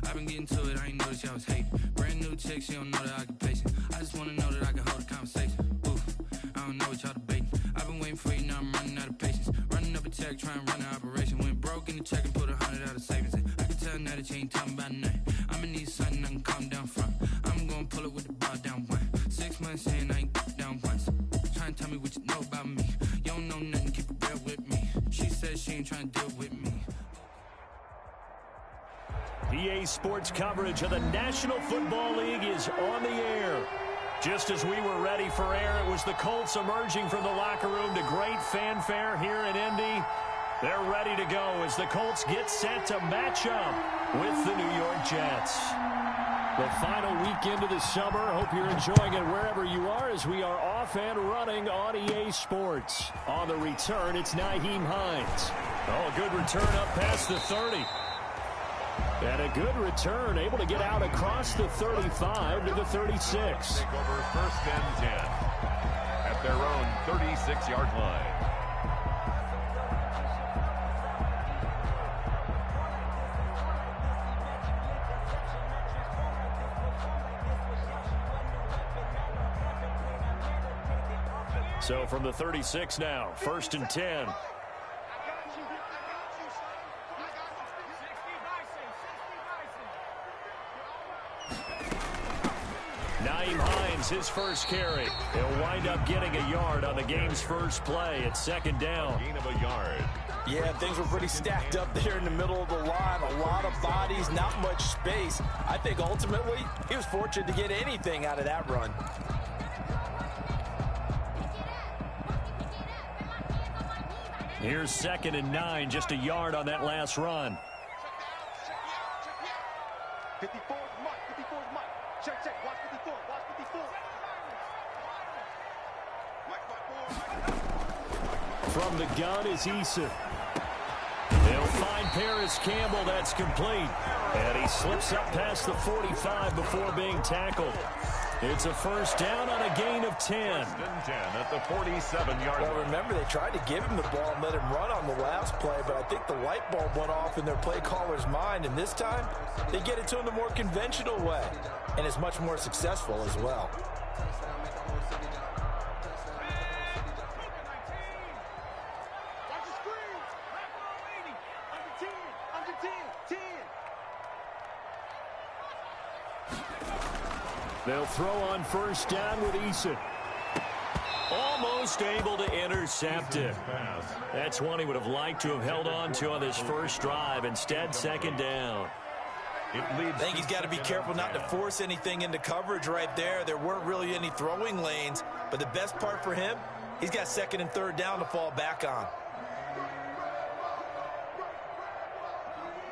I've been getting to it, I ain't noticed y'all was hating. Brand new chick, she don't know the occupation. I just wanna know that I can hold a conversation. Ooh, I don't know what y'all debating. I've been waiting for you, now I'm running out of patience. Running up a check, trying to run an operation. Went broke in the check and put 100 out of savings in. I can tell now that you ain't talking about nothing. I'ma need something I can calm down from. I'm gonna pull it with the bar down one. 6 months in, I ain't down once. Trying to tell me what you know about me. You don't know nothing, keep it real with me. She said she ain't trying to deal with me. EA Sports coverage of the National Football League is on the air. Just as we were ready for air, it was the Colts emerging from the locker room to great fanfare here in Indy. They're ready to go as the Colts get set to match up with the New York Jets. The final weekend of the summer. Hope you're enjoying it wherever you are as we are off and running on EA Sports. On the return, it's Nyheim Hines. Oh, a good return up past the 30. And a good return, able to get out across the 35 to the 36. Take over first and 10 at their own 36-yard line. So from the 36 now, first and 10. Nyheim Hines, his first carry. He'll wind up getting a yard on the game's first play. It's second down. Gain of a yard. Yeah, things were pretty stacked up there in the middle of the line. A lot of bodies, not much space. I think ultimately he was fortunate to get anything out of that run. Here's second and 9, just a yard on that last run. 54 is Mike, 54 is Mike. Check, watch 54, watch 54. From the gun is Eason. They'll find Paris Campbell, that's complete. And he slips up past the 45 before being tackled. It's a first down on a gain of 10. First and 10 at the 47-yard line. Well, remember, they tried to give him the ball and let him run on the last play, but I think the light bulb went off in their play caller's mind, and this time they get it to him the more conventional way, and it's much more successful as well. They'll throw on first down with Eason. Almost able to intercept it. That's one he would have liked to have held on to on this first drive. Instead, second down. I think he's got to be careful not to force anything into coverage right there. There weren't really any throwing lanes, but the best part for him, he's got second and third down to fall back on.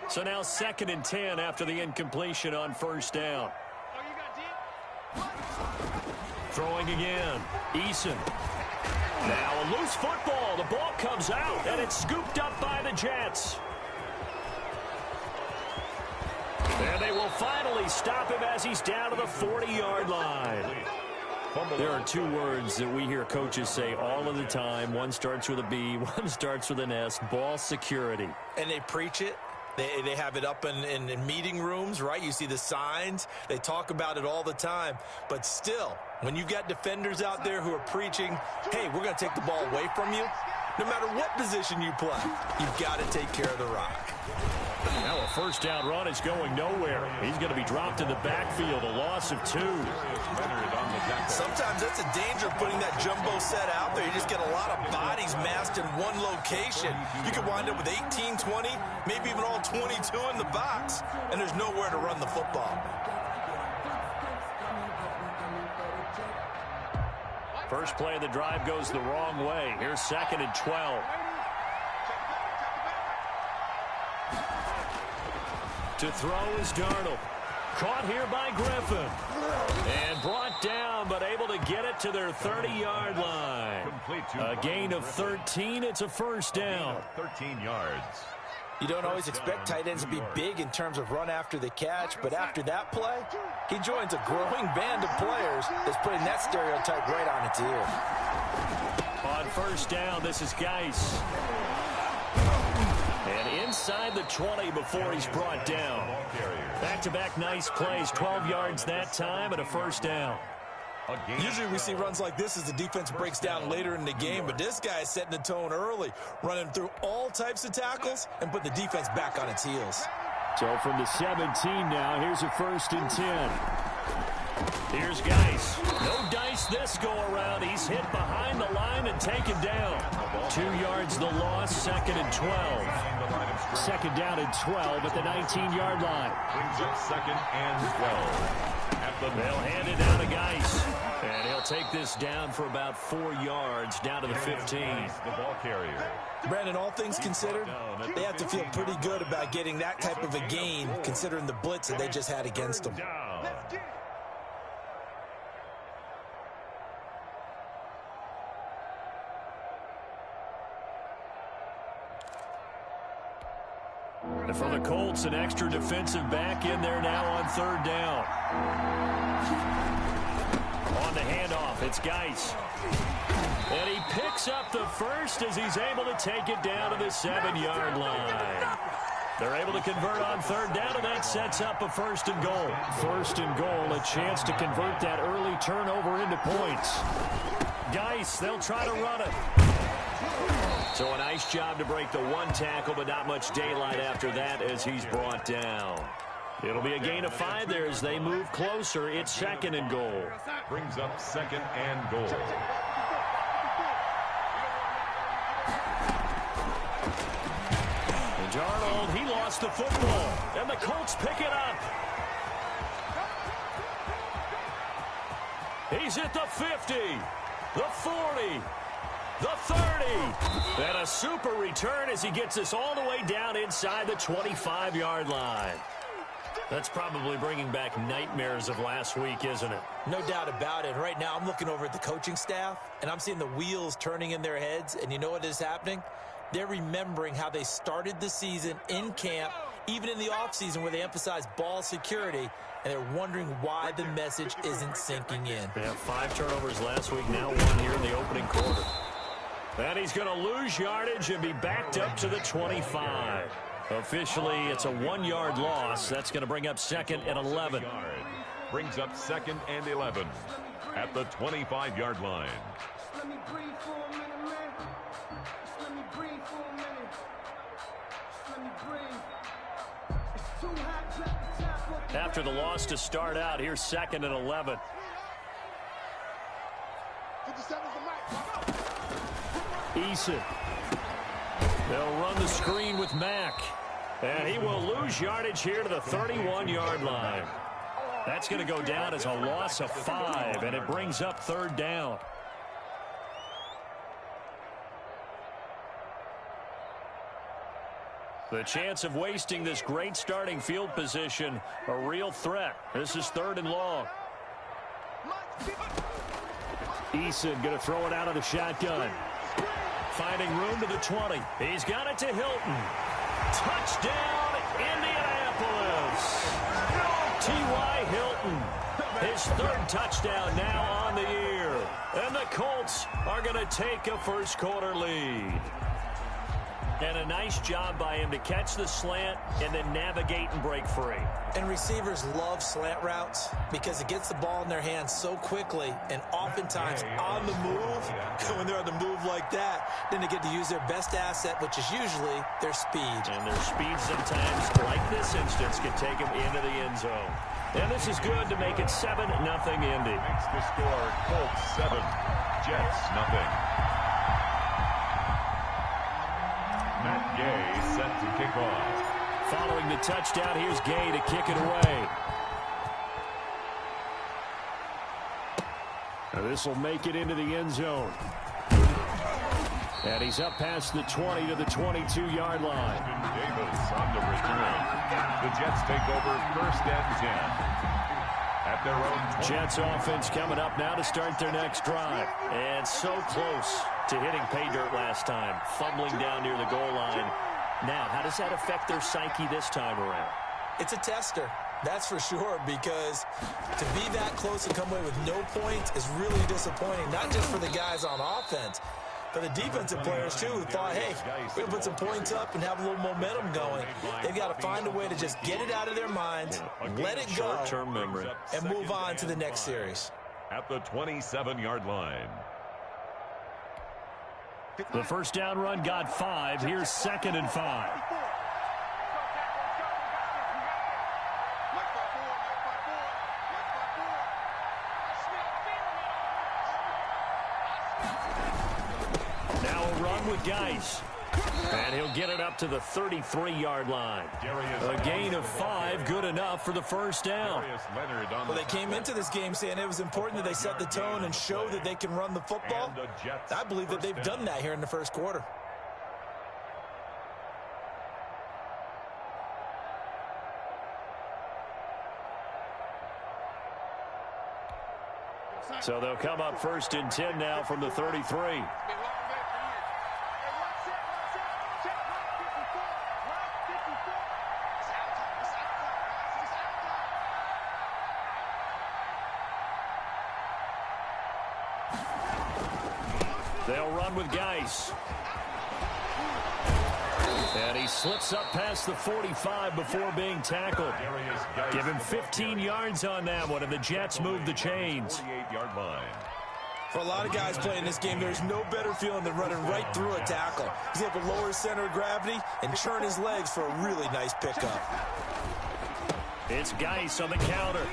So now second and 10 after the incompletion on first down. Throwing again. Eason. Now a loose football. The ball comes out, and it's scooped up by the Jets. And they will finally stop him as he's down to the 40-yard line. There are two words that we hear coaches say all of the time. One starts with a B, one starts with an S. Ball security. And they preach it. They have it up in meeting rooms, right? You see the signs. They talk about it all the time. But still, when you've got defenders out there who are preaching, hey, we're going to take the ball away from you, no matter what position you play, you've got to take care of the rock. Now a first down run is going nowhere. He's going to be dropped in the backfield, a loss of 2. Sometimes that's a danger of putting that jumbo set out there. You just get a lot of bodies massed in one location. You could wind up with 18, 20, maybe even all 22 in the box, and there's nowhere to run the football. First play of the drive goes the wrong way. Here's second and 12. To throw is Darnold. Caught here by Griffin. And brought down, but able to get it to their 30-yard line. A gain of 13. It's a first down. 13 yards. You don't always expect tight ends to be big in terms of run after the catch, but after that play, he joins a growing band of players that's putting that stereotype right on its ear. On first down, this is Geis. And inside the 20 before he's brought down. Back-to-back nice plays, 12 yards that time and a first down. Usually we see runs like this as the defense breaks down later in the game, but this guy is setting the tone early, running through all types of tackles and putting the defense back on its heels. So from the 17 now, here's a 1st and 10. Here's Geis. No dice this go-around. He's hit behind the line and taken down. 2 yards the loss, 2nd and 12. 2nd down and 12 at the 19-yard line. Brings up 2nd and 12. They'll hand it down to Geis. And he'll take this down for about 4 yards, down to the 15. The ball carrier. Brandon, all things considered, they have to feel pretty good about getting that type of a gain, considering the blitz that they just had against them. And for the Colts, an extra defensive back in there now on 3rd down. On the handoff, it's Geis. And he picks up the first as he's able to take it down to the 7-yard line. They're able to convert on 3rd down, and that sets up a 1st and goal. 1st and goal, a chance to convert that early turnover into points. Geis, they'll try to run it. So a nice job to break the 1 tackle, but not much daylight after that as he's brought down. It'll be a gain of 5 there as they move closer. It's 2nd and goal. Brings up 2nd and goal. And Darnold, he lost the football. And the Colts pick it up. He's at the 50, the 40. The 30, and a super return as he gets this all the way down inside the 25-yard line. That's probably bringing back nightmares of last week, isn't it? No doubt about it. Right now I'm looking over at the coaching staff, and I'm seeing the wheels turning in their heads, and you know what is happening? They're remembering how they started the season in camp, even in the offseason where they emphasized ball security, and they're wondering why the message isn't sinking in. They have 5 turnovers last week, now 1 here in the opening quarter. And he's going to lose yardage and be backed up to the 25. Officially, it's a 1-yard loss. That's going to bring up 2nd and 11. Brings up 2nd and 11 at the 25-yard line. Let me breathe for a minute, man. Let me breathe for a minute. Let me breathe. It's too hot, drop the top of the After the loss to start out, here's 2nd and 11. 57's the mic. Eason. They'll run the screen with Mack. And he will lose yardage here to the 31-yard line. That's going to go down as a loss of 5, and it brings up 3rd down. The chance of wasting this great starting field position, a real threat. This is 3rd and long. Eason going to throw it out of the shotgun. Finding room to the 20. He's got it to Hilton. Touchdown, Indianapolis. T.Y. Hilton. His 3rd touchdown now on the year. And the Colts are going to take a first-quarter lead. And a nice job by him to catch the slant and then navigate and break free. And receivers love slant routes because it gets the ball in their hands so quickly, and oftentimes on the move, when they're on the move like that, then they get to use their best asset, which is usually their speed. And their speed sometimes, like this instance, can take them into the end zone. And this is good to make it 7-0 Indy. Makes the score Colts 7, Jets 0. Matt Gay set to kick off. Following the touchdown, here's Gay to kick it away. Now this will make it into the end zone. And he's up past the 20 to the 22-yard line. Davis on the return. The Jets take over 1st and 10. At their own 20. Jets offense coming up now to start their next drive. And so close to hitting pay dirt last time. Fumbling down near the goal line. Now, how does that affect their psyche this time around? It's a tester, that's for sure, because to be that close and come away with no points is really disappointing, not just for the guys on offense, for the defensive players, too, who thought, hey, we're going to put some points up and have a little momentum going. They've got to find a way to just get it out of their minds, let it go, short-term memory, and move on to the next series. At the 27-yard line. The first down run got 5. Here's 2nd and 5. Now a run with Geis. And he'll get it up to the 33-yard line. A gain of 5, good enough for the first down. Well, they came into this game saying it was important that they set the tone and show that they can run the football. I believe that they've done that here in the first quarter. So they'll come up 1st and 10 now from the 33. They'll run with Geis. And he slips up past the 45 before being tackled. Give him 15 yards on that one, and the Jets move the chains. For a lot of guys playing this game, there's no better feeling than running right through a tackle. He's able to lower his center of gravity and churn his legs for a really nice pickup. It's Geis on the counter.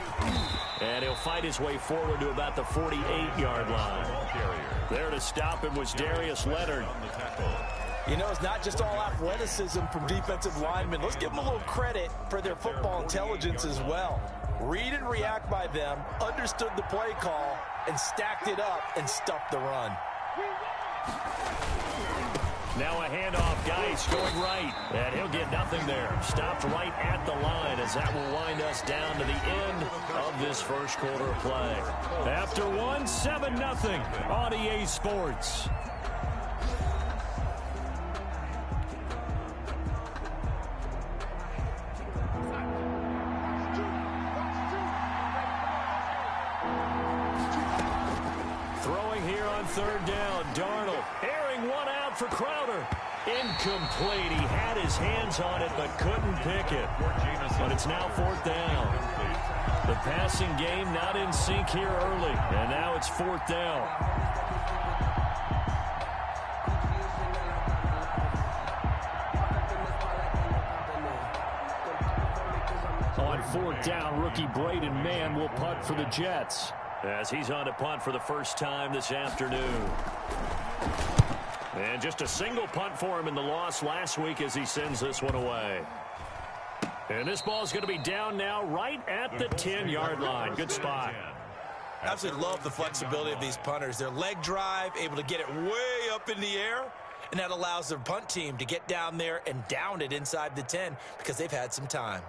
And he'll fight his way forward to about the 48-yard line. There to stop him was Darius Leonard. You know, it's not just all athleticism from defensive linemen. Let's give them a little credit for their football intelligence as well. Read and react by them, understood the play call, and stacked it up and stuffed the run. Now a handoff, Geis going right, and he'll get nothing there. Stopped right at the line as that will wind us down to the end of this first quarter of play. After one, 7-0 on EA Sports. Throwing here on 3rd down, Darnold airing one out for Crowder. Incomplete. He had his hands on it but couldn't pick it. But it's now 4th down. The passing game not in sync here early, and now it's 4th down. On 4th down, rookie Braden Mann will punt for the Jets, as he's on to punt for the first time this afternoon. And just a single punt for him in the loss last week as he sends this one away. And this ball is going to be down now right at the 10-yard line. Good spot. Absolutely love the flexibility of these punters. Their leg drive, able to get it way up in the air, and that allows their punt team to get down there and down it inside the 10 because they've had some time.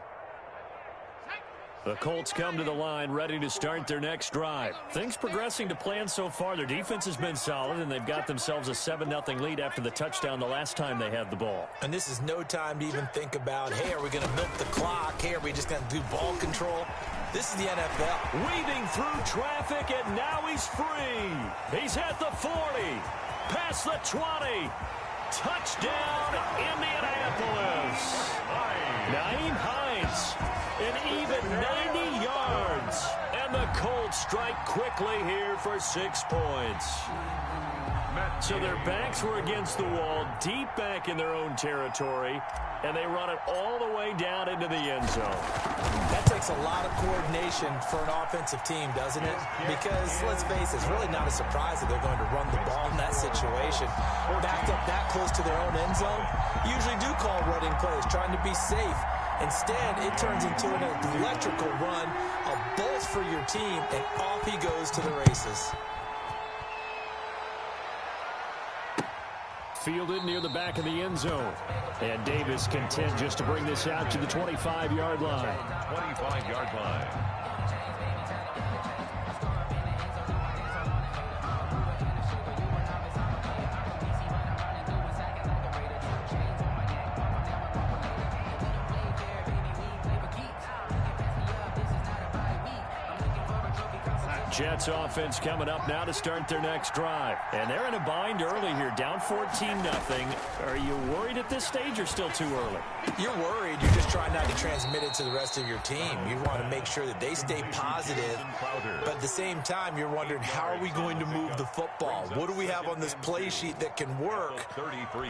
The Colts come to the line ready to start their next drive. Things progressing to plan so far. Their defense has been solid, and they've got themselves a 7-0 lead after the touchdown the last time they had the ball. And this is no time to even think about, hey, are we going to milk the clock? Hey, are we just going to do ball control? This is the NFL. Weaving through traffic, and now he's free. He's at the 40, past the 20. Touchdown, Indianapolis. Nyheim Hines. An even 90 yards. And the Colts strike quickly here for 6 points. So their backs were against the wall, deep back in their own territory, and they run it all the way down into the end zone. That takes a lot of coordination for an offensive team, doesn't it? Because, let's face it, it's really not a surprise that they're going to run the ball in that situation. Backed up that close to their own end zone, usually do call running plays, trying to be safe. Instead, it turns into an electrical run, a bolt for your team, and off he goes to the races. Fielded near the back of the end zone. And Davis content just to bring this out to the 25-yard line. 25-yard line. Jets offense coming up now to start their next drive. And they're in a bind early here, down 14-0. Are you worried at this stage or still too early? You're worried. You're just trying not to transmit it to the rest of your team. You want to make sure that they stay positive. But at the same time, you're wondering, how are we going to move the football? What do we have on this play sheet that can work?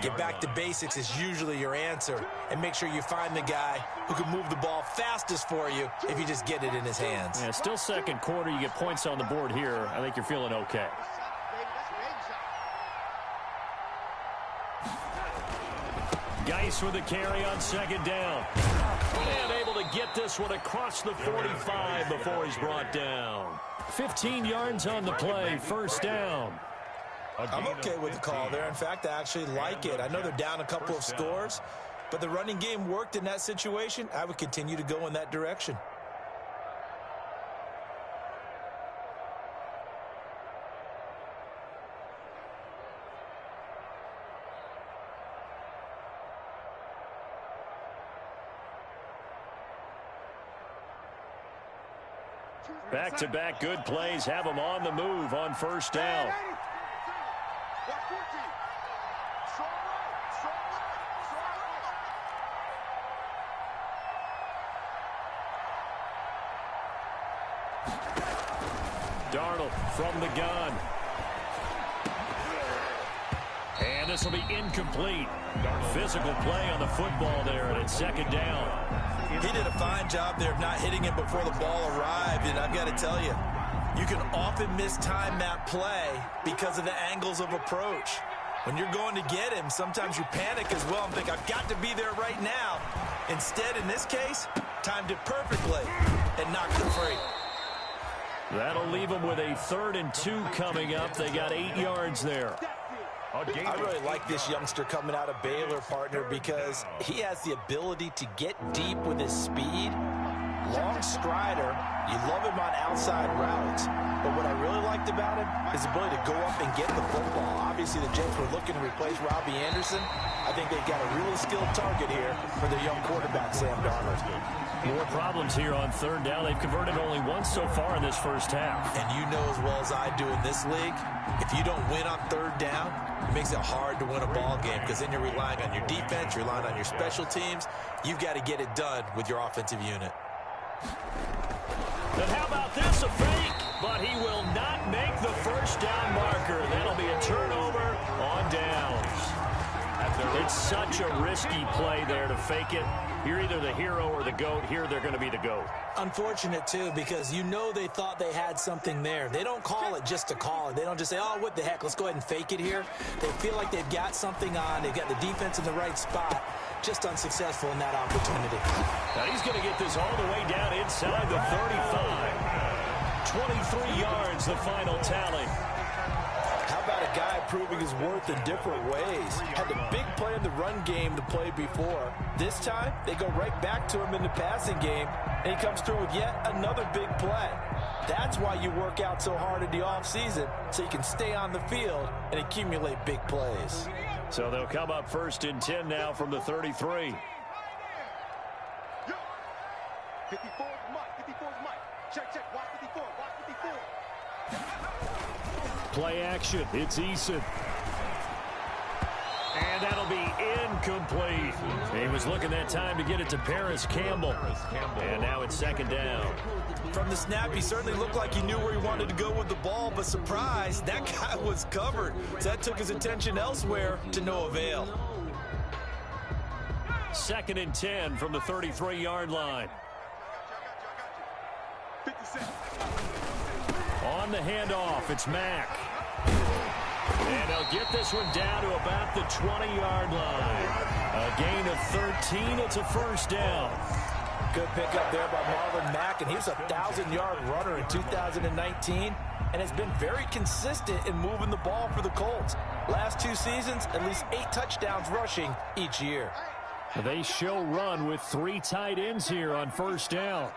Get back to basics is usually your answer. And make sure you find the guy who can move the ball fastest for you if you just get it in his hands. Yeah, still second quarter. You get points on the board here. I think you're feeling okay. Geis with the carry on second down. And able to get this one across the 45 before he's brought down. 15 yards on the play, first down. I'm okay with the call there. In fact, I actually like it. I know they're down a couple of scores, but the running game worked in that situation. I would continue to go in that direction. Back-to-back good plays have them on the move on first down. Darnold from the gun. And this will be incomplete. Physical play on the football there, and it's second down. He did a fine job there of not hitting it before the ball arrived, and I've got to tell you, you can often mistime that play because of the angles of approach. When you're going to get him, sometimes you panic as well and think, I've got to be there right now. Instead, in this case, timed it perfectly and knocked it free. That'll leave them with a 3rd and 2 coming up. They got 8 yards there. I really like this youngster coming out of Baylor, partner, because he has the ability to get deep with his speed. Long strider. You love him on outside routes. But what I really liked about him is the ability to go up and get the football. Obviously, the Jets were looking to replace Robbie Anderson. I think they've got a really skilled target here for their young quarterback, Sam Darnold. More problems here on 3rd down. They've converted only once so far in this first half. And you know as well as I do in this league, if you don't win on 3rd down, it makes it hard to win a ball game because then you're relying on your defense, you're relying on your special teams. You've got to get it done with your offensive unit. And how about this, a fake? But he will not make the first down marker. That'll be a turnover on downs. It's such a risky play there to fake it. You're either the hero or the GOAT. Here they're going to be the GOAT. Unfortunate, too, because you know they thought they had something there. They don't call it just to call it. They don't just say, oh, what the heck, let's go ahead and fake it here. They feel like they've got something on. They've got the defense in the right spot. Just unsuccessful in that opportunity. Now he's going to get this all the way down inside the 35. 23 yards, the final tally. How about a guy proving his worth in different ways? Had the big play in the run game the play before. This time, they go right back to him in the passing game, and he comes through with yet another big play. That's why you work out so hard in the offseason, so you can stay on the field and accumulate big plays. So they'll come up 1st and 10 now from the 33. 54 is Mike. 54 is Mike. Check. Watch 54. Watch 54. Play action. It's Eason. And that'll be incomplete. He was looking that time to get it to Paris Campbell. And now it's 2nd down. From the snap, he certainly looked like he knew where he wanted to go with the ball, but surprise, that guy was covered. So that took his attention elsewhere to no avail. 2nd and 10 from the 33-yard line. On the handoff, it's Mack. And they'll get this one down to about the 20-yard line. A gain of 13. It's a first down. Good pickup there by Marlon Mack, and he was a 1,000-yard runner in 2019 and has been very consistent in moving the ball for the Colts. Last 2 seasons, at least 8 touchdowns rushing each year. They show run with 3 tight ends here on first down.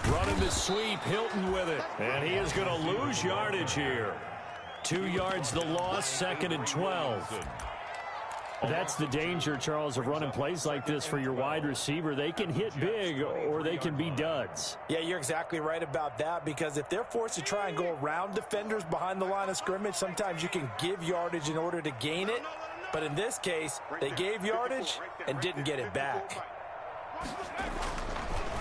Running the sweep, Hilton with it. And he is going to lose yardage here. 2 yards the loss, 2nd and 12. That's the danger, Charles, of running plays like this for your wide receiver. They can hit big or they can be duds. Yeah, you're exactly right about that, because if they're forced to try and go around defenders behind the line of scrimmage, sometimes you can give yardage in order to gain it. But in this case, they gave yardage and didn't get it back.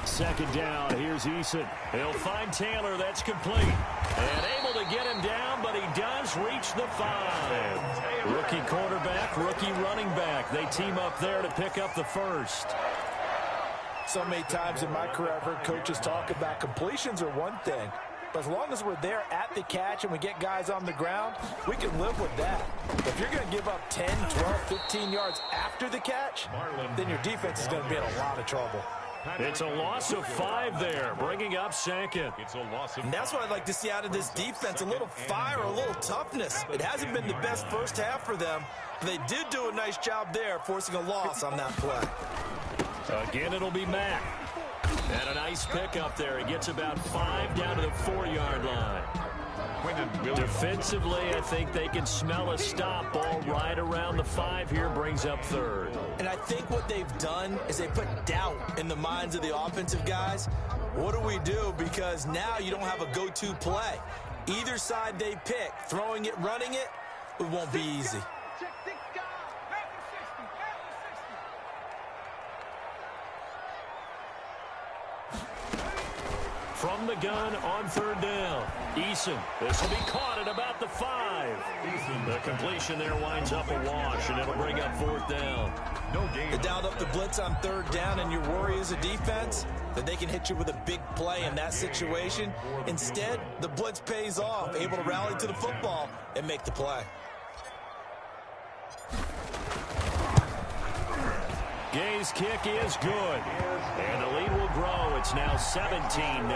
Second down, here's Eason. He'll find Taylor, that's complete. And able to get him down, but he does reach the 5. Rookie quarterback, rookie running back. They team up there to pick up the first. So many times in my career, I've heard coaches talk about completions are one thing. But as long as we're there at the catch and we get guys on the ground, we can live with that. But if you're going to give up 10, 12, 15 yards after the catch, then your defense is going to be in a lot of trouble. It's a loss of 5 there, bringing up second. And that's what I'd like to see out of this defense, a little fire, a little toughness. It hasn't been the best first half for them, but they did do a nice job there, forcing a loss on that play. Again, it'll be Mack. And a nice pickup there. He gets about 5 down to the 4-yard line. Defensively, I think they can smell a stop. Ball right around the 5 here, brings up third. And I think what they've done is they put doubt in the minds of the offensive guys. What do we do? Because now you don't have a go-to play. Either side they pick, throwing it, running it, it won't be easy. From the gun on third down. Eason. This will be caught at about the 5. The completion there winds up a wash, and it'll bring up fourth down. They dialed up the blitz on third down, and your worry as a defense that they can hit you with a big play in that situation. Instead, the blitz pays off, able to rally to the football and make the play. Gay's kick is good. And the lead will grow. It's now 17-0.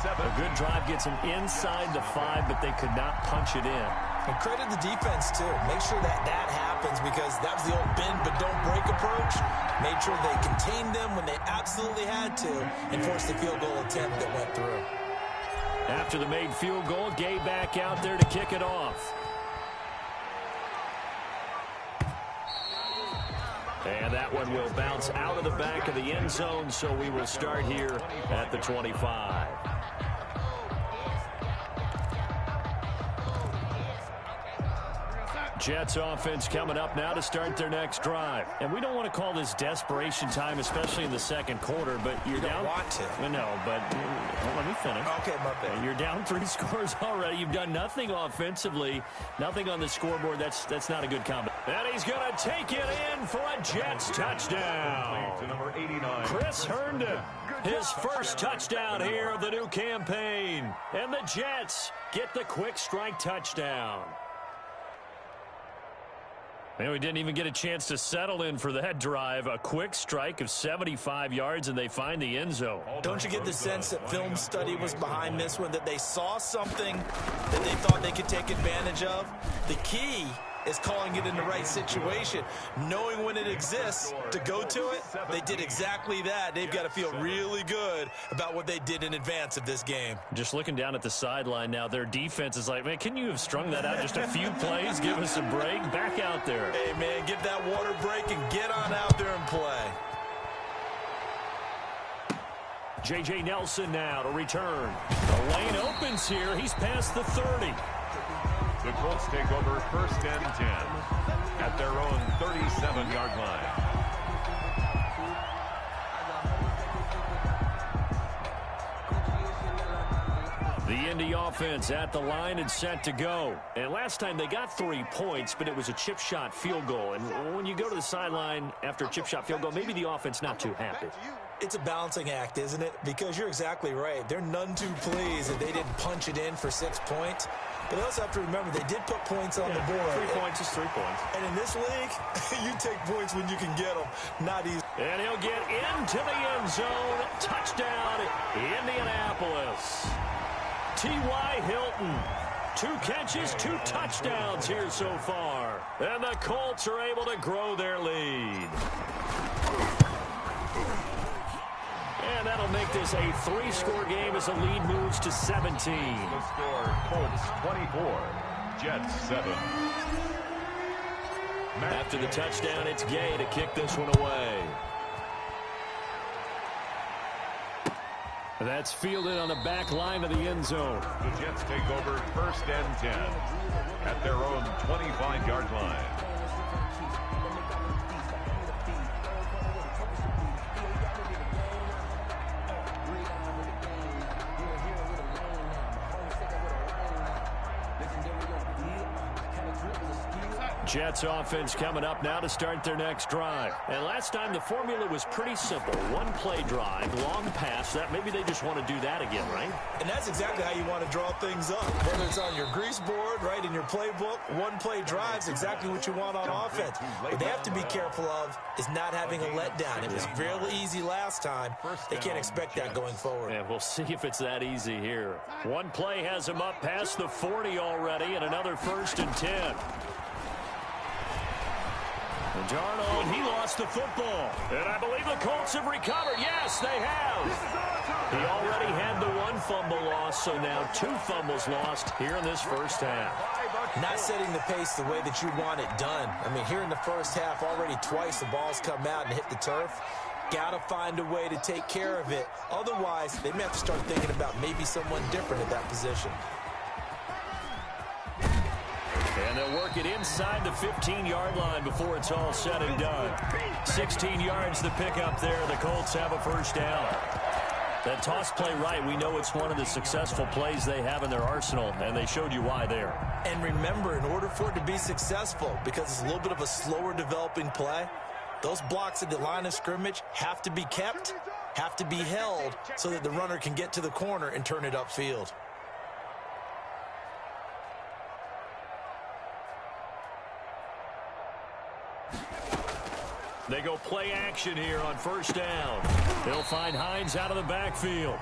A good drive gets them inside the 5, but they could not punch it in. And credit the defense, too. Make sure that happens, because that was the old bend but don't break approach. Made sure they contained them when they absolutely had to and forced the field goal attempt that went through. After the made field goal, Gay back out there to kick it off. And that one will bounce out of the back of the end zone, so we will start here at the 25. Jets offense coming up now to start their next drive. And we don't want to call this desperation time, especially in the second quarter, but you're down. You don't want to. No, but let me finish. Okay, my bad. You're down 3 scores already. You've done nothing offensively, nothing on the scoreboard. That's not a good combo. And he's going to take it in for a Jets touchdown. Number 89. Chris Herndon, his first touchdown here of the new campaign. And the Jets get the quick strike touchdown. And we didn't even get a chance to settle in for that drive. A quick strike of 75 yards, and they find the end zone. Don't you get the sense that film study was behind this one, that they saw something that they thought they could take advantage of? The key is calling it in the right situation, knowing when it exists to go to it. They did exactly that. They've got to feel really good about what they did in advance of this game. Just looking down at the sideline now, their defense is like, man, can you have strung that out just a few plays? Give us a break. Back out there. Hey, man, give that water break and get on out there and play. J.J. Nelson now to return. The lane opens here. He's past the 30. The Colts take over first and 10 at their own 37-yard line. The Indy offense at the line and set to go. And last time they got 3 points, but it was a chip shot field goal. And when you go to the sideline after a chip shot field goal, maybe the offense not too happy. It's a balancing act, isn't it? Because you're exactly right. They're none too pleased that they didn't punch it in for 6 points. But they also have to remember they did put points on the board. 3 points is 3 points. And in this league, you take points when you can get them. Not easy. And he'll get into the end zone. Touchdown, Indianapolis. T.Y. Hilton. 2 catches, 2 touchdowns here so far. And the Colts are able to grow their lead. And that'll make this a 3-score game as the lead moves to 17. The score, Colts 24, Jets 7. After the touchdown, it's Gay to kick this one away. That's fielded on the back line of the end zone. The Jets take over 1st and 10 at their own 25-yard line. Jets offense coming up now to start their next drive. And last time the formula was pretty simple. One play drive, long pass. That maybe they just want to do that again, right? And that's exactly how you want to draw things up. Whether it's on your grease board, right, in your playbook, one play drive's exactly what you want on offense. What they have to be careful of is not having a letdown. It was real easy last time. They can't expect that going forward. And we'll see if it's that easy here. One play has him up past the 40 already, and another 1st and 10. Darnold, he lost the football. And I believe the Colts have recovered. Yes, they have. He already had the one fumble loss, so now 2 fumbles lost here in this first half. Not setting the pace the way that you want it done. I mean, here in the first half, already twice the ball's come out and hit the turf. Got to find a way to take care of it. Otherwise, they may have to start thinking about maybe someone different at that position. And they'll work it inside the 15-yard line before it's all said and done. 16 yards to pick up there. The Colts have a first down. That toss play right, we know it's one of the successful plays they have in their arsenal, and they showed you why there. And remember, in order for it to be successful, because it's a little bit of a slower developing play, those blocks at the line of scrimmage have to be kept, have to be held, so that the runner can get to the corner and turn it upfield. They go play action here on first down. They'll find Hines out of the backfield.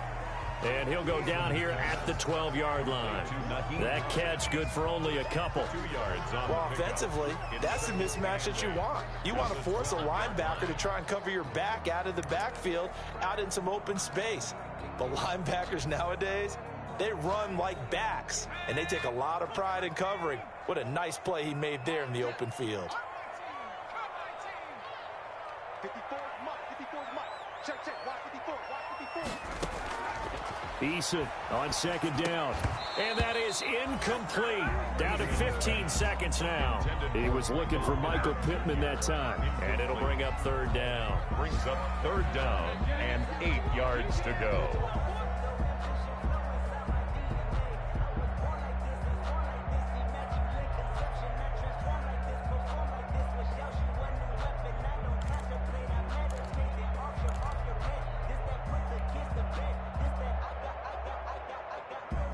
And he'll go down here at the 12-yard line. That catch good for only a couple. 2 yards on well, offensively, that's the mismatch that you want. You want to force a linebacker to try and cover your back out of the backfield, out in some open space. But linebackers nowadays, they run like backs, and they take a lot of pride in covering. What a nice play he made there in the open field. 54 is Mike. Check, watch 54, watch 54. Eason on second down. And that is incomplete. Down to 15 seconds now. He was looking for Michael Pittman that time. And it'll bring up 3rd down. Brings up 3rd down and 8 yards to go.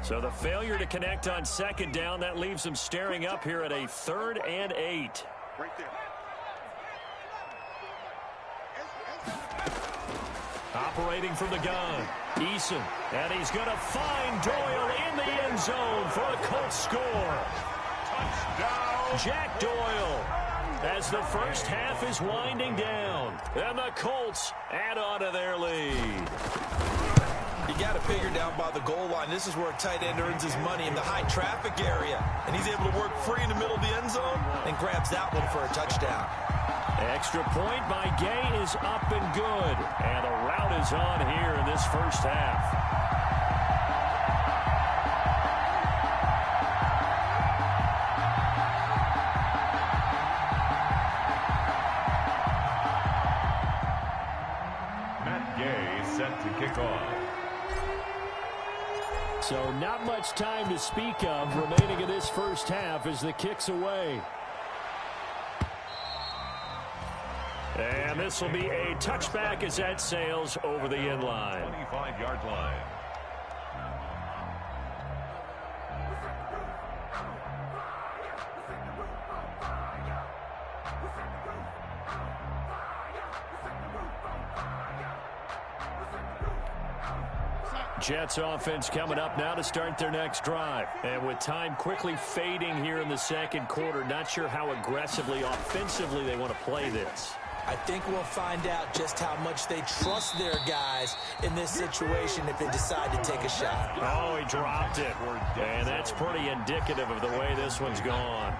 So the failure to connect on second down, that leaves them staring up here at a 3rd and 8. Right there. Operating from the gun, Eason, and he's going to find Doyle in the end zone for a Colts score. Touchdown! Jack Doyle, as the first half is winding down, and the Colts add on to their lead. You got to figure down by the goal line. This is where a tight end earns his money in the high traffic area. And he's able to work free in the middle of the end zone and grabs that one for a touchdown. Extra point by Gay is up and good. And the route is on here in this first half. Matt Gay set to kick off. So not much time to speak of remaining in this first half as the kick's away. And this will be a touchback as that sails over the end line. 25-yard line. Jets offense coming up now to start their next drive. And with time quickly fading here in the second quarter, not sure how aggressively, offensively they want to play this. I think we'll find out just how much they trust their guys in this situation if they decide to take a shot. Oh, he dropped it. And that's pretty indicative of the way this one's gone.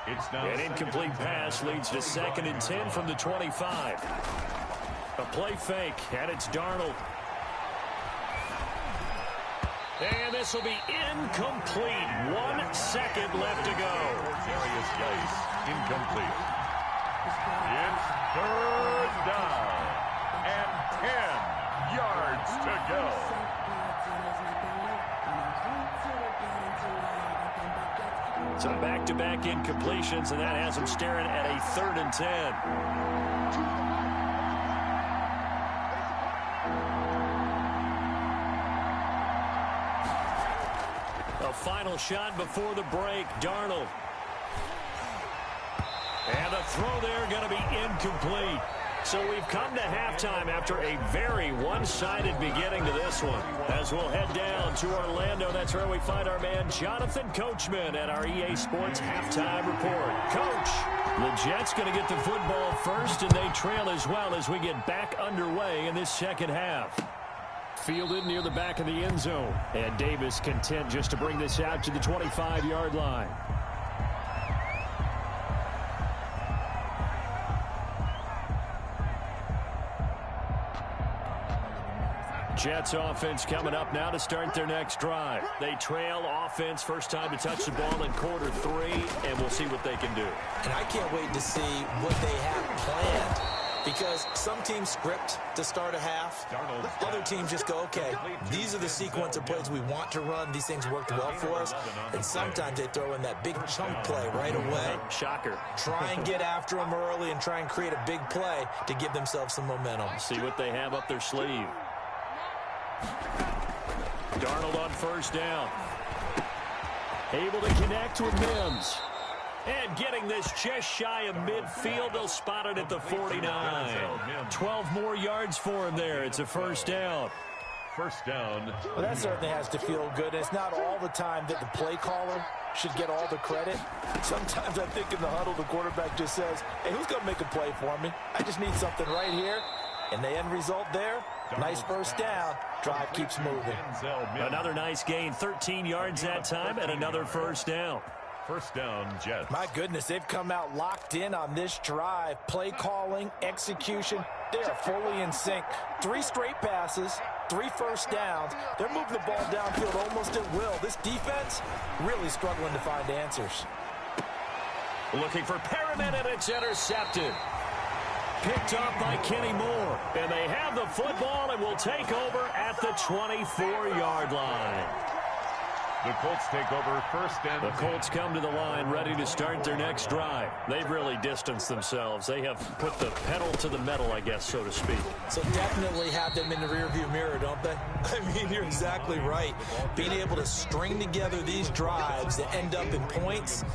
It's now An incomplete pass leads to 2nd and 10 from the 25. A play fake, and it's Darnold. And this will be incomplete. 1 second left to go. Darius Geis, incomplete. It's 3rd down and 10 yards to go. So back-to-back incompletions, and that has him staring at a 3rd and 10. A final shot before the break, Darnold. And the throw there going to be incomplete. So we've come to halftime after a very one-sided beginning to this one. As we'll head down to Orlando, that's where we find our man Jonathan Coachman at our EA Sports Halftime Report. Coach, the Jets going to get the football first, and they trail as well as we get back underway in this second half. Fielded near the back of the end zone. And Davis content just to bring this out to the 25-yard line. Jets offense coming up now to start their next drive. They trail offense, first time to touch the ball in quarter 3, and we'll see what they can do. And I can't wait to see what they have planned, because some teams script to start a half. Other teams just go, okay, these are the sequence of plays we want to run. These things worked well for us. And sometimes they throw in that big chunk play right away. Shocker. Try and get after them early and try and create a big play to give themselves some momentum. See what they have up their sleeve. Darnold on first down. Able to connect with Mims. And getting this just shy of midfield. They'll spot it at the 49. 12 more yards for him there. It's a first down. First down. Well, that certainly has to feel good. It's not all the time that the play caller should get all the credit. Sometimes I think in the huddle, the quarterback just says, hey, who's going to make a play for me? I just need something right here. And the end result there, nice first down. Drive keeps moving. Another nice gain, 13 yards that time, and another first down. First down, Jets. My goodness, they've come out locked in on this drive. Play calling, execution, they are fully in sync. 3 straight passes, 3 first downs. They're moving the ball downfield almost at will. This defense really struggling to find answers. Looking for Perriman, and it's intercepted. Picked off by Kenny Moore. And they have the football and will take over at the 24-yard line. The Colts take over first and The Colts come to the line ready to start their next drive. They've really distanced themselves. They have put the pedal to the metal, I guess, so to speak. So definitely have them in the rearview mirror, don't they? I mean, you're exactly right. Being able to string together these drives that end up in points,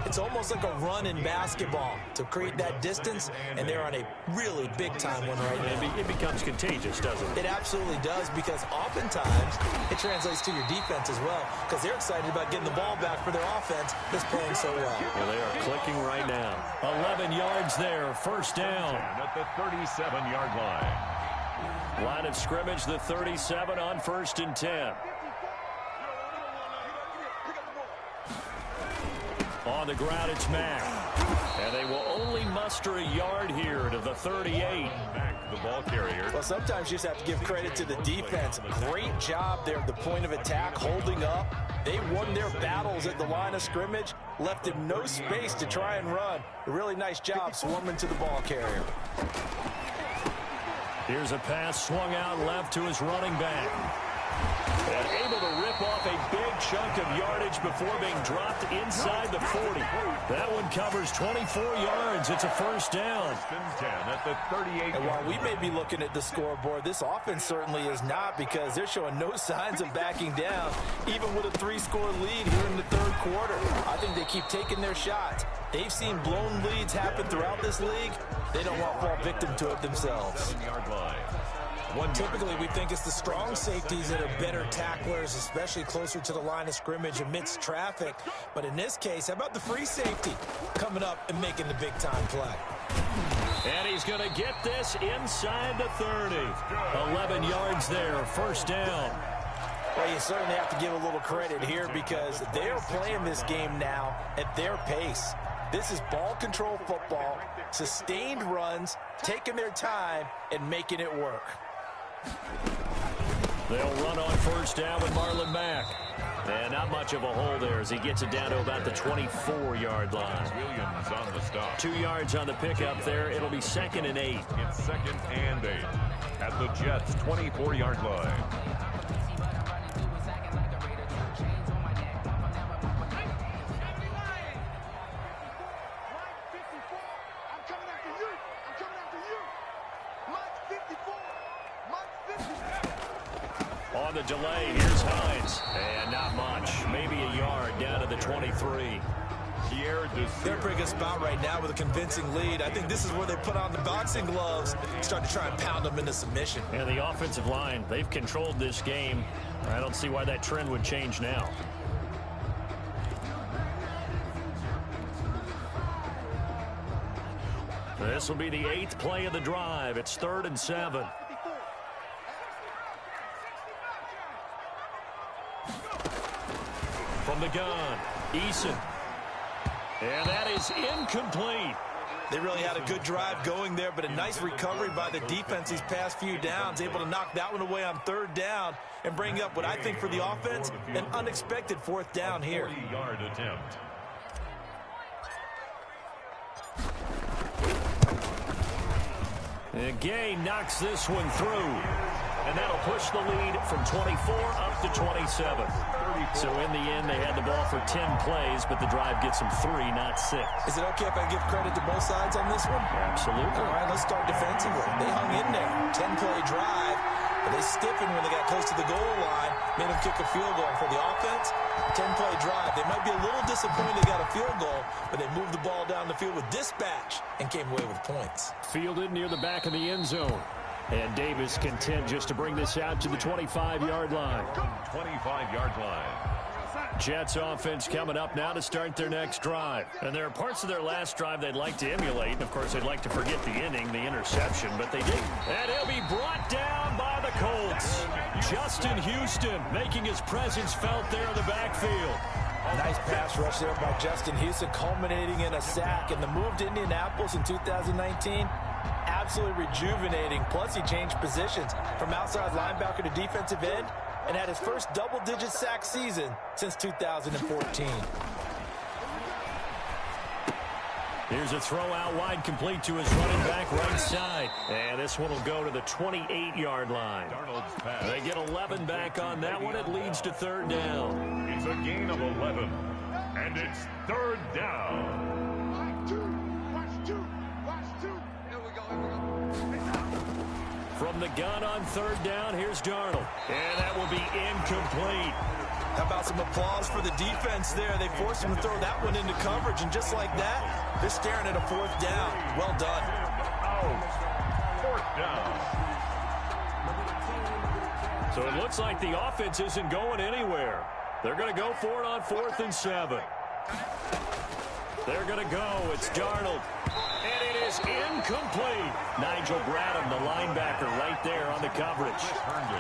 it's almost like a run in basketball to create that distance, and they're on a really big-time one right now. It becomes contagious, doesn't it? It absolutely does, because oftentimes it translates to your defense as well, because they're excited about getting the ball back for their offense that's playing so well. Well, they are clicking right now. 11 yards there, first down. at the 37-yard line. Line of scrimmage, the 37 on first and 10. On the ground, it's Mack. And they will only muster a yard here to the 38. Back the ball carrier. Well, sometimes you just have to give credit to the defense. Great job there at the point of attack, holding up. They won their battles at the line of scrimmage, left him no space to try and run. A really nice job swarming to the ball carrier. Here's a pass swung out left to his running back. And able to rip off a big chunk of yardage before being dropped inside the 40. That one covers 24 yards. It's a first down. First and 10 at the 38. And while we may be looking at the scoreboard, this offense certainly is not, because they're showing no signs of backing down, even with a 3-score lead here in the third quarter. I think they keep taking their shots. They've seen blown leads happen throughout this league. They don't want to fall victim to it themselves. 7-yard line. Typically, we think it's the strong safeties that are better tacklers, especially closer to the line of scrimmage amidst traffic. But in this case, how about the free safety coming up and making the big-time play? And he's going to get this inside the 30. 11 yards there, first down. Well, you certainly have to give a little credit here, because they're playing this game now at their pace. This is ball control football, sustained runs, taking their time, and making it work. They'll run on first down with Marlon Mack. And not much of a hole there as he gets it down to about the 24-yard line. Williams on the stop. 2 yards on the pickup there. It'll be 2nd and 8. It's 2nd and 8 at the Jets' 24-yard line. On the delay, here's Hines. And not much. Maybe a yard down to the 23. They're bringing a spot right now with a convincing lead. I think this is where they put on the boxing gloves, start to try and pound them into submission. And the offensive line, they've controlled this game. I don't see why that trend would change now. This will be the 8th play of the drive. It's 3rd and 7. From the gun, Eason. And that is incomplete. They really had a good drive going there, but a nice recovery by the defense these past few downs, able to knock that one away on 3rd down and bring up what I think for the offense, an unexpected 4th down here. 40-yard attempt. And Gay knocks this one through. And that'll push the lead from 24 up to 27. So in the end, they had the ball for 10 plays, but the drive gets them 3, not 6. Is it okay if I give credit to both sides on this one? Absolutely. All right, let's start defensively. They hung in there. 10-play drive, but they stiffened when they got close to the goal line, made them kick a field goal. And for the offense, 10-play drive. They might be a little disappointed they got a field goal, but they moved the ball down the field with dispatch and came away with points. Fielded near the back of the end zone. And Davis content just to bring this out to the 25-yard line. 25-yard line. Jets offense coming up now to start their next drive. And there are parts of their last drive they'd like to emulate. And, of course, they'd like to forget the inning, the interception, but they didn't. And he'll be brought down by the Colts. Justin Houston making his presence felt there in the backfield. Nice pass rush there by Justin Houston, culminating in a sack. And the move to Indianapolis in 2019, absolutely rejuvenating. Plus, he changed positions from outside linebacker to defensive end and had his first double-digit sack season since 2014. Here's a throw out wide, complete to his running back right side. And this one will go to the 28-yard line. They get 11 back on that one. It leads to 3rd down. It's a gain of 11, and it's 3rd down. From the gun on 3rd down, here's Darnold. And that will be incomplete. How about some applause for the defense there? They forced him to throw that one into coverage, and just like that, they're staring at a 4th down. Well done. Out. 4th down. So it looks like the offense isn't going anywhere. They're going to go for it on 4th and 7. They're going to go. It's Darnold. And it is incomplete. Nigel Bradham, the linebacker, right there on the coverage.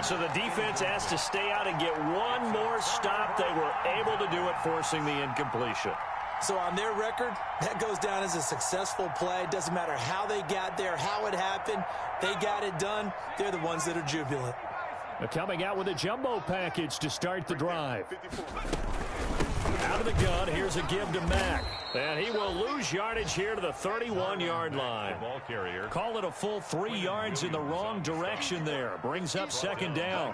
So the defense has to stay out and get one more stop. They were able to do it, forcing the incompletion. So on their record, that goes down as a successful play. Doesn't matter how they got there, how it happened. They got it done. They're the ones that are jubilant. They're coming out with a jumbo package to start the drive. Out of the gun, here's a give to Mack. And he will lose yardage here to the 31-yard line. Ball carrier. Call it a full 3 yards in the wrong direction there. Brings up 2nd down.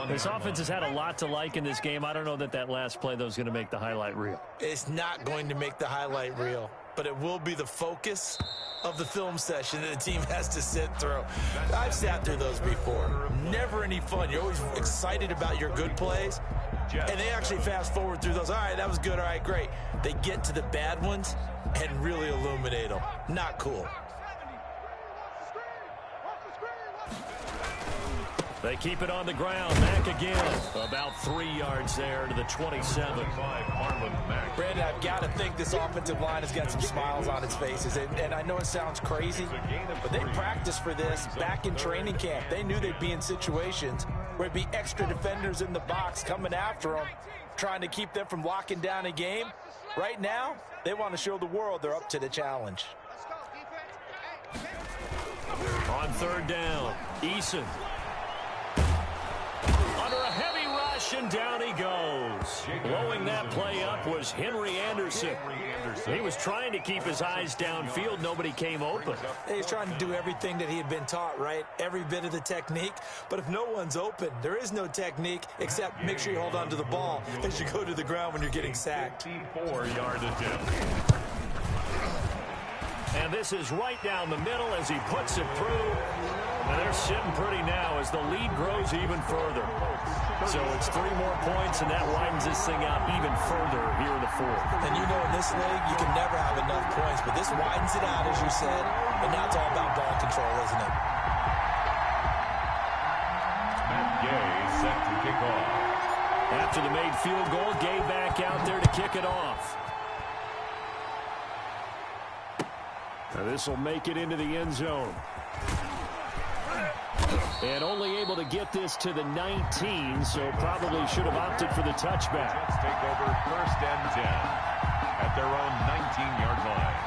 This offense has had a lot to like in this game. I don't know that last play, though, is going to make the highlight reel. It's not going to make the highlight reel, but it will be the focus of the film session that the team has to sit through. I've sat through those before. Never any fun. You're always excited about your good plays, and they actually fast forward through those. All right, that was good. All right, great. They get to the bad ones and really illuminate them. Not cool. They keep it on the ground. Mack again. About 3 yards there to the 27. Brandon, I've got to think this offensive line has got some smiles on its faces. And I know it sounds crazy, but they practiced for this back in training camp. They knew they'd be in situations where it'd be extra defenders in the box coming after them, trying to keep them from locking down a game. Right now, they want to show the world they're up to the challenge. On third down, Eason. Under a heavy rush, and down he goes. Blowing that play up was Henry Anderson. He was trying to keep his eyes downfield. Nobody came open. He's trying to do everything that he had been taught, right? Every bit of the technique. But if no one's open, there is no technique except make sure you hold on to the ball as you go to the ground when you're getting sacked. 4-yard attempt. And this is right down the middle as he puts it through. And they're sitting pretty now as the lead grows even further. So it's 3 more points, and that widens this thing out even further here in the fourth. And you know in this league, you can never have enough points, but this widens it out, as you said. And now it's all about ball control, isn't it? Matt Gay set to kick off. After the made field goal, Gay back out there to kick it off. Now this will make it into the end zone. And only able to get this to the 19, so probably should have opted for the touchback. Jets take over first and 10 at their own 19-yard line.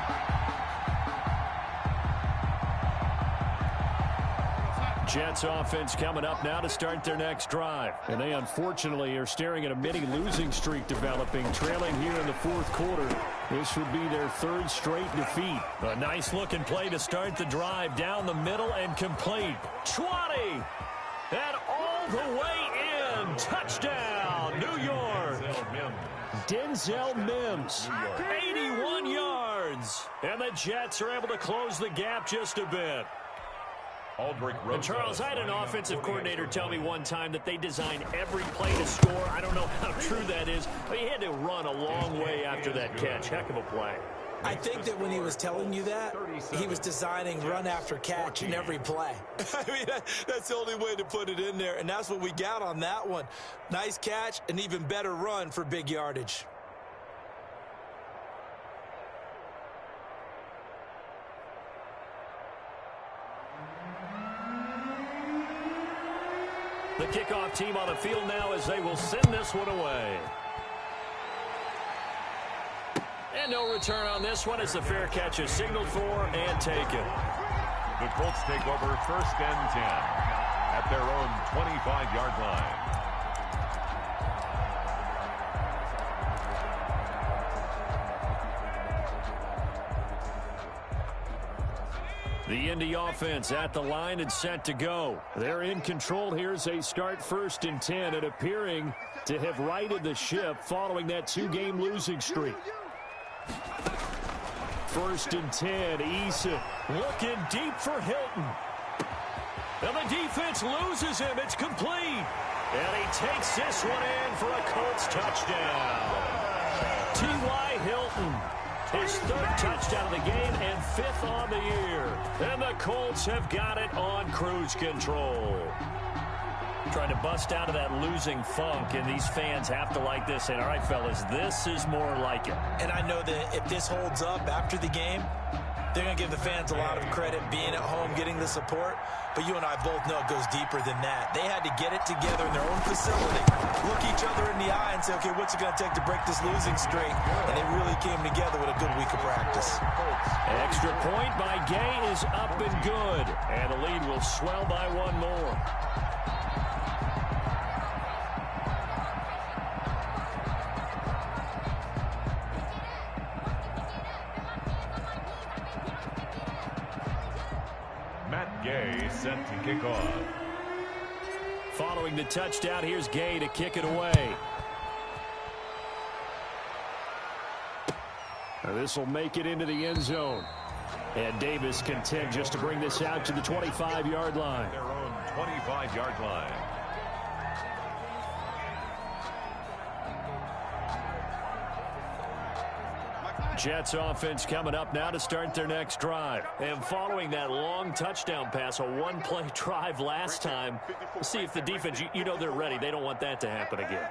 Jets offense coming up now to start their next drive. And they unfortunately are staring at a mini losing streak developing, trailing here in the fourth quarter. This would be their 3rd straight defeat. A nice looking play to start the drive down the middle and complete. 20! And all the way in. Touchdown, New York. Denzel Mims, 81 yards. And the Jets are able to close the gap just a bit. And Charles, I had an offensive coordinator tell me one time that they design every play to score. I don't know how true that is, but he had to run a long way after that catch. Heck of a play. I think that when he was telling you that, he was designing run after catch in every play. I mean, that's the only way to put it in there, and that's what we got on that one. Nice catch, an even better run for big yardage. The kickoff team on the field now as they will send this one away. And no return on this one as the fair catch is signaled for and taken. The Colts take over first and 10 at their own 25-yard line. The Indy offense at the line and set to go. They're in control here as they start first and 10 and appearing to have righted the ship following that 2-game losing streak. First and 10, Eason looking deep for Hilton. And the defense loses him. It's complete. And he takes this one in for a Colts touchdown. T.Y. Hilton. His 3rd touchdown of the game and 5th on the year. And the Colts have got it on cruise control. Trying to bust out of that losing funk, and these fans have to like this. And all right, fellas, this is more like it. And I know that if this holds up after the game, they're going to give the fans a lot of credit being at home, getting the support. But you and I both know it goes deeper than that. They had to get it together in their own facility, look each other in the eye and say, okay, what's it going to take to break this losing streak? And they really came together with a good week of practice. Extra point by Gay is up and good. And the lead will swell by 1 more. Gay set to kick off. Following the touchdown, here's Gay to kick it away. This will make it into the end zone. And Davis content just to bring this out to the 25-yard line. Their own 25-yard line. Jets offense coming up now to start their next drive. And following that long touchdown pass, a 1-play drive last time, we'll see if the defense, you know they're ready. They don't want that to happen again.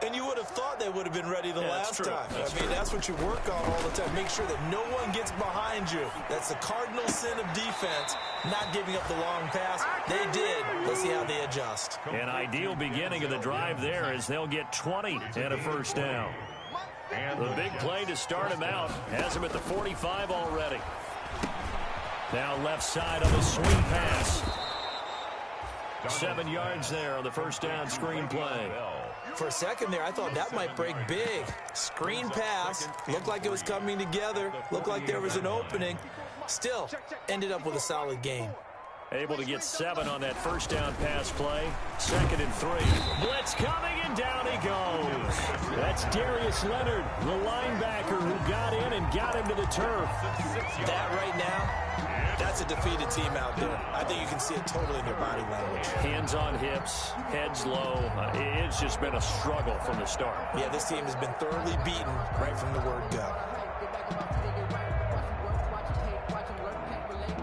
And you would have thought they would have been ready the last time. I mean, that's what you work on all the time. Make sure that no one gets behind you. That's the cardinal sin of defense, not giving up the long pass. They did. Let's see how they adjust. An ideal beginning of the drive there as they'll get 20 and a first down. And The big play to start him out has him at the 45 already. Now left side on the swing pass. 7 yards there on the first down screen play. For a second there, I thought that might break big. Screen pass. Looked like it was coming together. Looked like there was an opening. Still, ended up with a solid game. Able to get 7 on that first down pass play. 2nd and 3. Blitz coming, and down he goes. That's Darius Leonard, the linebacker who got in and got him to the turf. That right now, that's a defeated team out there. I think you can see it totally in their body language. Hands on hips, heads low. It's just been a struggle from the start. Yeah, this team has been thoroughly beaten right from the word go.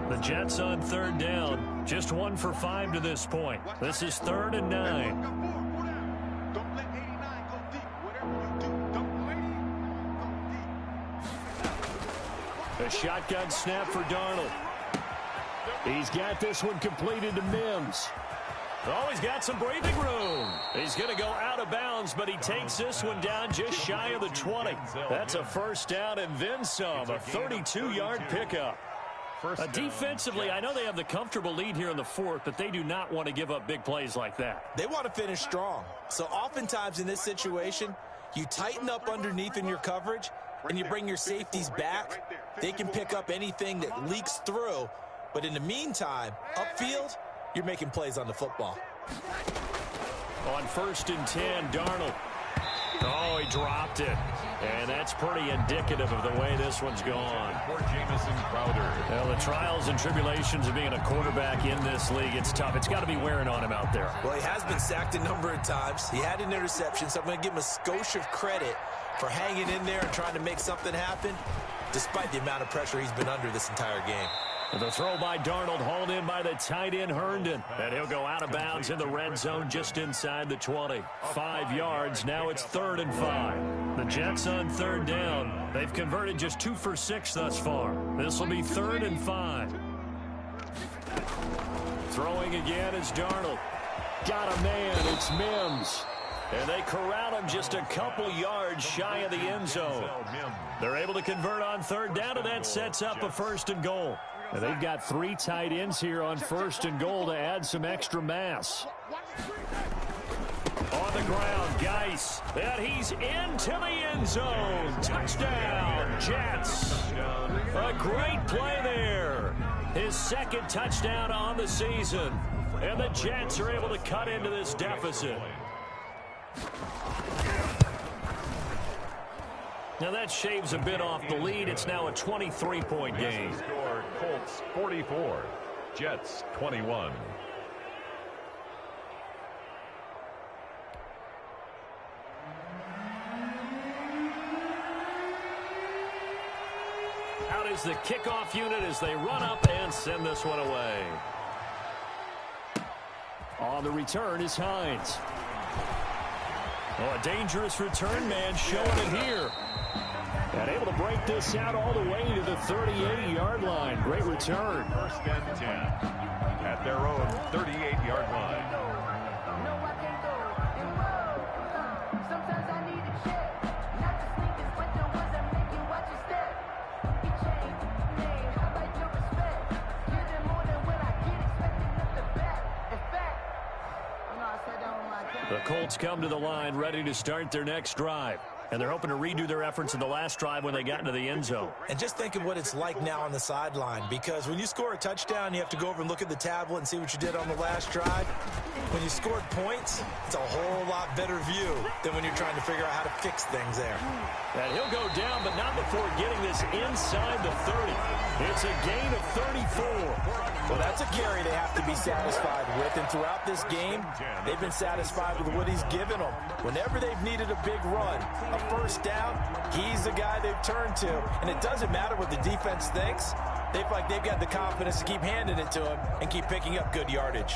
The Jets on 3rd down. Just 1 for 5 to this point. This is 3rd and 9. Don't let 89 go deep. Whatever you do, don't let it go deep. A shotgun snap for Darnold. He's got this one completed to Mims. Oh, he's got some breathing room. He's going to go out of bounds, but he takes this one down just shy of the 20. That's a first down and then some. A 32-yard pickup. Defensively, I know they have the comfortable lead here in the 4th, but they do not want to give up big plays like that. They want to finish strong. So oftentimes in this situation, you tighten up underneath in your coverage, and you bring your safeties back. They can pick up anything that leaks through. But in the meantime, upfield, you're making plays on the football. On 1st and 10, Darnold. Oh, he dropped it. And that's pretty indicative of the way this one's gone. For Jamison Crowder. Well, the trials and tribulations of being a quarterback in this league, it's tough. It's got to be wearing on him out there. Well, he has been sacked a number of times. He had an interception, so I'm going to give him a skosh of credit for hanging in there and trying to make something happen, despite the amount of pressure he's been under this entire game. The throw by Darnold, hauled in by the tight end Herndon. And he'll go out of bounds in the red zone just inside the 20. 5 yards, now it's 3rd and 5. The Jets on 3rd down. They've converted just 2 for 6 thus far. This will be 3rd and 5. Throwing again is Darnold. Got a man, it's Mims. And they corral him just a couple yards shy of the end zone. They're able to convert on 3rd down, and that sets up a 1st and goal. And they've got 3 tight ends here on 1st and goal to add some extra mass. On the ground, Geis. And he's into the end zone. Touchdown, Jets. A great play there. His 2nd touchdown on the season. And the Jets are able to cut into this deficit. Now that shaves a bit off the lead. It's now a 23-point game. Score, Colts 44, Jets 21. Out is the kickoff unit as they run up and send this one away. On the return is Hines. Oh, a dangerous return man showing it here. And able to break this out all the way to the 38-yard line. Great return. 1st and 10 at their own 38-yard line. The Colts come to the line ready to start their next drive. And they're hoping to redo their efforts in the last drive when they got into the end zone. And just think of what it's like now on the sideline, because when you score a touchdown, you have to go over and look at the tablet and see what you did on the last drive. When you scored points, it's a whole lot better view than when you're trying to figure out how to fix things there. And he'll go down, but not before getting this inside the 30. It's a gain of 34. Well, that's a carry they have to be satisfied with, and throughout this game, they've been satisfied with what he's given them. Whenever they've needed a big run, a 1st down, he's the guy they've turned to. And it doesn't matter what the defense thinks. They feel like they've got the confidence to keep handing it to him and keep picking up good yardage.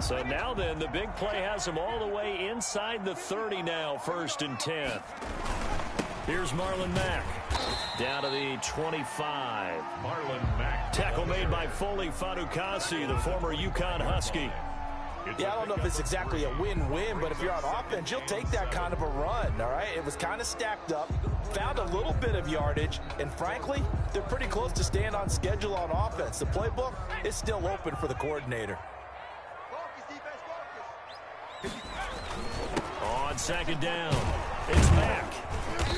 So now then, the big play has him all the way inside the 30 now, 1st and 10. Here's Marlon Mack. Down to the 25. Marlon Mack. Tackle made by Foley Fadukasi, the former UConn Husky. Yeah, I don't know if it's exactly a win-win, but if you're on offense, you'll take that kind of a run, all right? It was kind of stacked up, found a little bit of yardage, and frankly, they're pretty close to staying on schedule on offense. The playbook is still open for the coordinator. On second down, it's Mack.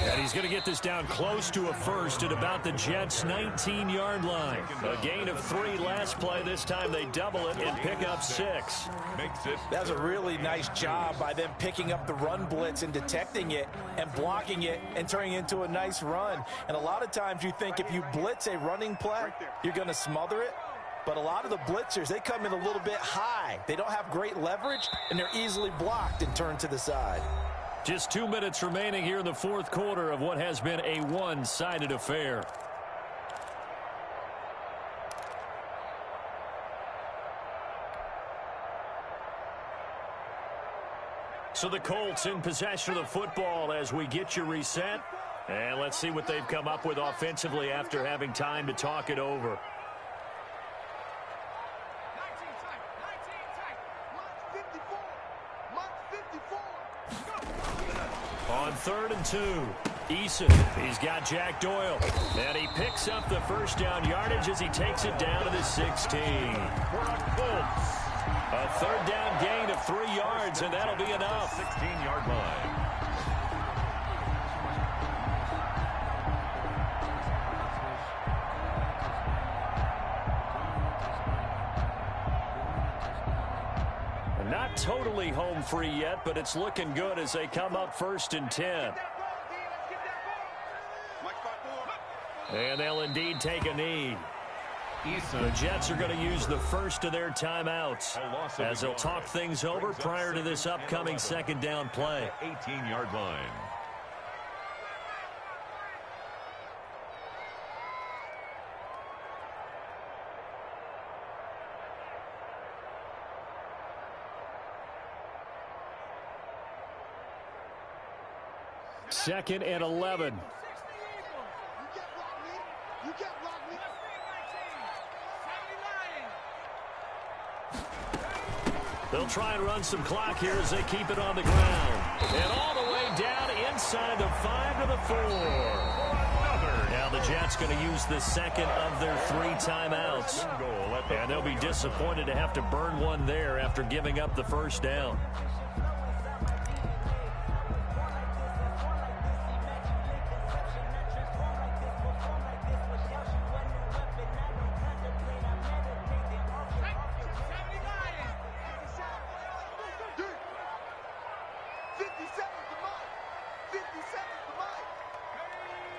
And he's going to get this down close to a first at about the Jets' 19-yard line. A gain of 3 last play. This time they double it and pick up 6. That was a really nice job by them picking up the run blitz and detecting it and blocking it and turning it into a nice run. And a lot of times you think if you blitz a running play, you're going to smother it. But a lot of the blitzers, they come in a little bit high. They don't have great leverage, and they're easily blocked and turned to the side. Just 2 minutes remaining here in the fourth quarter of what has been a one-sided affair. So the Colts in possession of the football as we get you reset. And let's see what they've come up with offensively after having time to talk it over. On 3rd and 2, Eason, he's got Jack Doyle, and he picks up the first down yardage as he takes it down to the 16. A 3rd down gain of 3 yards, and that'll be enough. 16-yard line. Not totally home free yet, but it's looking good as they come up 1st and 10. And they'll indeed take a knee. The Jets are going to use the first of their timeouts as they'll talk things over prior to this upcoming 2nd down play. 18-yard line. Second and 11. They'll try and run some clock here as they keep it on the ground. And all the way down inside the 5 to the 4. Now the Jets going to use the second of their 3 timeouts. And they'll be disappointed to have to burn one there after giving up the first down.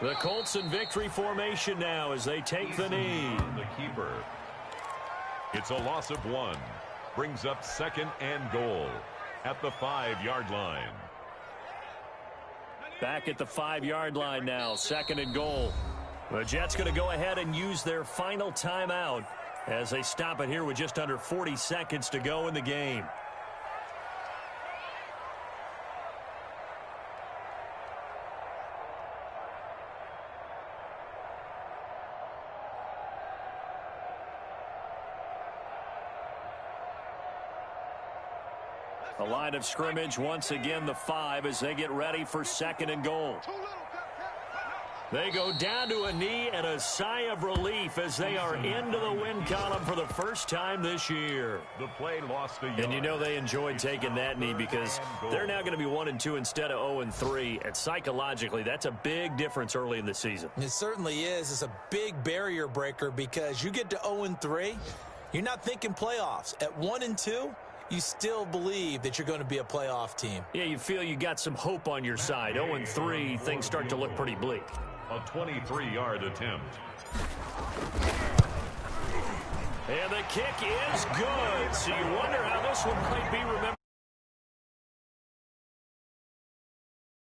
The Colts in victory formation now as they take the knee. The keeper. It's a loss of 1. Brings up 2nd and goal at the 5-yard line. Back at the 5-yard line now, 2nd and goal. The Jets going to go ahead and use their final timeout as they stop it here with just under 40 seconds to go in the game. The line of scrimmage, once again, the 5 as they get ready for 2nd and goal. They go down to a knee and a sigh of relief as they are into the win column for the first time this year. The play lost a yard. And you know they enjoyed taking that knee because they're now going to be 1-2 instead of 0-3. And psychologically, that's a big difference early in the season. It certainly is. It's a big barrier breaker because you get to 0-3, you're not thinking playoffs. At 1-2, you still believe that you're going to be a playoff team. Yeah, you feel you got some hope on your side. 0-3, things start to look pretty bleak. A 23-yard attempt. And the kick is good. So you wonder how this one might be remembered.